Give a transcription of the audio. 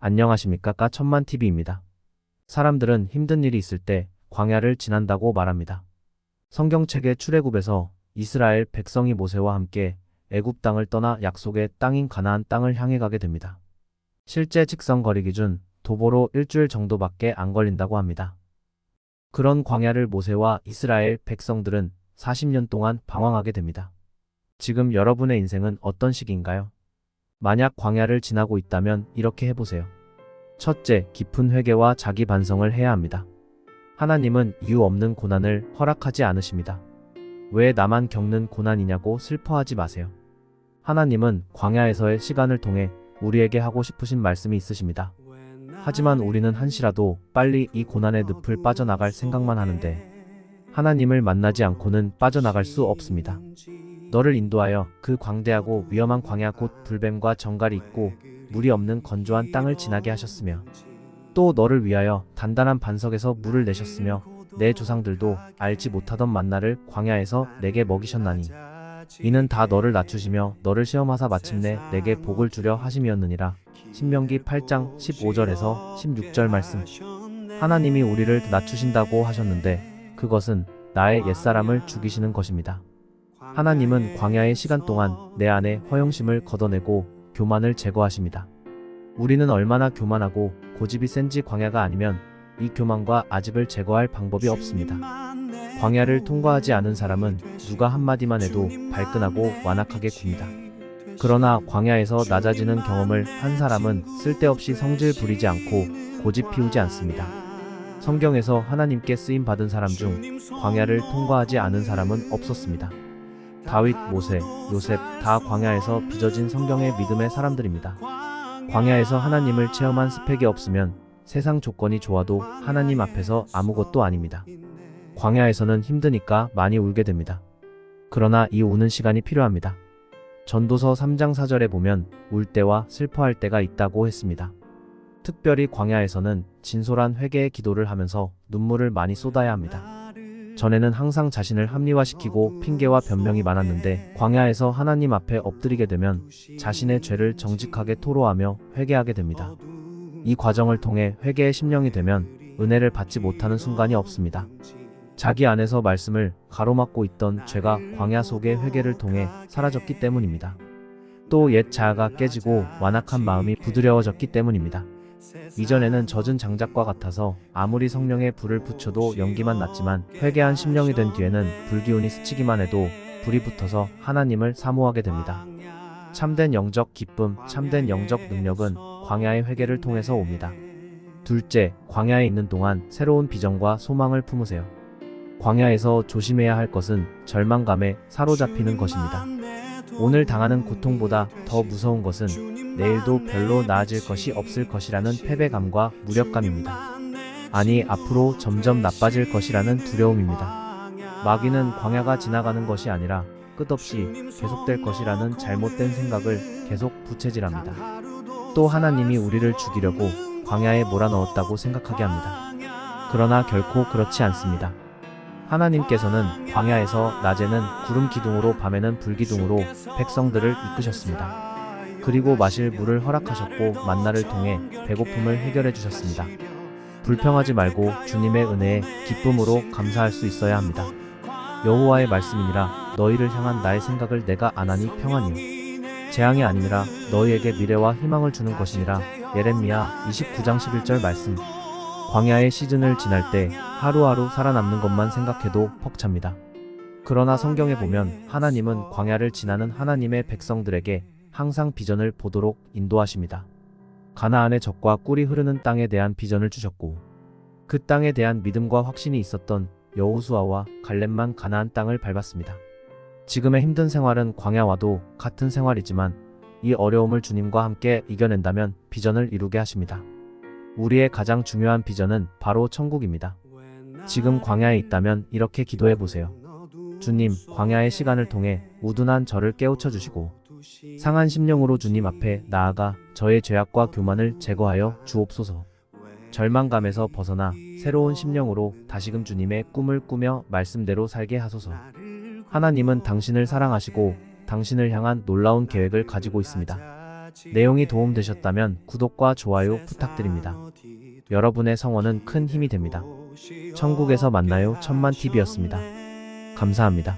안녕하십니까? 천만TV입니다. 사람들은 힘든 일이 있을 때 광야를 지난다고 말합니다. 성경책의 출애굽에서 이스라엘 백성이 모세와 함께 애굽 땅을 떠나 약속의 땅인 가나안 땅을 향해 가게 됩니다. 실제 직선 거리 기준 도보로 일주일 정도밖에 안 걸린다고 합니다. 그런 광야를 모세와 이스라엘 백성들은 40년 동안 방황하게 됩니다. 지금 여러분의 인생은 어떤 시기인가요? 만약 광야를 지나고 있다면 이렇게 해보세요. 첫째, 깊은 회개와 자기 반성을 해야 합니다. 하나님은 이유 없는 고난을 허락하지 않으십니다. 왜 나만 겪는 고난이냐고 슬퍼하지 마세요. 하나님은 광야에서의 시간을 통해 우리에게 하고 싶으신 말씀이 있으십니다. 하지만 우리는 한시라도 빨리 이 고난의 늪을 빠져나갈 생각만 하는데 하나님을 만나지 않고는 빠져나갈 수 없습니다. 너를 인도하여 그 광대하고 위험한 광야 곧 불뱀과 정갈이 있고 물이 없는 건조한 땅을 지나게 하셨으며 또 너를 위하여 단단한 반석에서 물을 내셨으며 내 조상들도 알지 못하던 만나를 광야에서 내게 먹이셨나니 이는 다 너를 낮추시며 너를 시험하사 마침내 내게 복을 주려 하심이었느니라. 신명기 8장 15절에서 16절 말씀. 하나님이 우리를 낮추신다고 하셨는데 그것은 나의 옛사람을 죽이시는 것입니다. 하나님은 광야의 시간 동안 내 안에 허영심을 걷어내고 교만을 제거하십니다. 우리는 얼마나 교만하고 고집이 센지 광야가 아니면 이 교만과 아집을 제거할 방법이 없습니다. 광야를 통과하지 않은 사람은 누가 한마디만 해도 발끈하고 완악하게 굽니다. 그러나 광야에서 낮아지는 경험을 한 사람은 쓸데없이 성질 부리지 않고 고집 피우지 않습니다. 성경에서 하나님께 쓰임받은 사람 중 광야를 통과하지 않은 사람은 없었습니다. 다윗, 모세, 요셉 다 광야에서 빚어진 성경의 믿음의 사람들입니다. 광야에서 하나님을 체험한 스펙이 없으면 세상 조건이 좋아도 하나님 앞에서 아무것도 아닙니다. 광야에서는 힘드니까 많이 울게 됩니다. 그러나 이 우는 시간이 필요합니다. 전도서 3장 4절에 보면 울 때와 슬퍼할 때가 있다고 했습니다. 특별히 광야에서는 진솔한 회개의 기도를 하면서 눈물을 많이 쏟아야 합니다. 전에는 항상 자신을 합리화시키고 핑계와 변명이 많았는데 광야에서 하나님 앞에 엎드리게 되면 자신의 죄를 정직하게 토로하며 회개하게 됩니다. 이 과정을 통해 회개의 심령이 되면 은혜를 받지 못하는 순간이 없습니다. 자기 안에서 말씀을 가로막고 있던 죄가 광야 속의 회개를 통해 사라졌기 때문입니다. 또 옛 자아가 깨지고 완악한 마음이 부드러워졌기 때문입니다. 이전에는 젖은 장작과 같아서 아무리 성령의 불을 붙여도 연기만 났지만 회개한 심령이 된 뒤에는 불기운이 스치기만 해도 불이 붙어서 하나님을 사모하게 됩니다. 참된 영적 기쁨, 참된 영적 능력은 광야의 회개를 통해서 옵니다. 둘째, 광야에 있는 동안 새로운 비전과 소망을 품으세요. 광야에서 조심해야 할 것은 절망감에 사로잡히는 것입니다. 오늘 당하는 고통보다 더 무서운 것은 내일도 별로 나아질 것이 없을 것이라는 패배감과 무력감입니다. 아니, 앞으로 점점 나빠질 것이라는 두려움입니다. 마귀는 광야가 지나가는 것이 아니라 끝없이 계속될 것이라는 잘못된 생각을 계속 부채질합니다. 또 하나님이 우리를 죽이려고 광야에 몰아넣었다고 생각하게 합니다. 그러나 결코 그렇지 않습니다. 하나님께서는 광야에서 낮에는 구름 기둥으로 밤에는 불기둥으로 백성들을 이끄셨습니다. 그리고 마실 물을 허락하셨고 만나를 통해 배고픔을 해결해 주셨습니다. 불평하지 말고 주님의 은혜에 기쁨으로 감사할 수 있어야 합니다. 여호와의 말씀이니라 너희를 향한 나의 생각을 내가 아나니 평안이요 재앙이 아니니라 너희에게 미래와 희망을 주는 것이니라. 예레미야 29장 11절 말씀. 광야의 시즌을 지날 때 하루하루 살아남는 것만 생각해도 벅찹니다. 그러나 성경에 보면 하나님은 광야를 지나는 하나님의 백성들에게 항상 비전을 보도록 인도하십니다. 가나안의 젖과 꿀이 흐르는 땅에 대한 비전을 주셨고 그 땅에 대한 믿음과 확신이 있었던 여호수아와 갈렙만 가나안 땅을 밟았습니다. 지금의 힘든 생활은 광야와도 같은 생활이지만 이 어려움을 주님과 함께 이겨낸다면 비전을 이루게 하십니다. 우리의 가장 중요한 비전은 바로 천국입니다. 지금 광야에 있다면 이렇게 기도해 보세요. 주님, 광야의 시간을 통해 우둔한 저를 깨우쳐 주시고 상한 심령으로 주님 앞에 나아가 저의 죄악과 교만을 제거하여 주옵소서. 절망감에서 벗어나 새로운 심령으로 다시금 주님의 꿈을 꾸며 말씀대로 살게 하소서. 하나님은 당신을 사랑하시고 당신을 향한 놀라운 계획을 가지고 있습니다. 내용이 도움되셨다면 구독과 좋아요 부탁드립니다. 여러분의 성원은 큰 힘이 됩니다. 천국에서 만나요 천만TV였습니다. 감사합니다.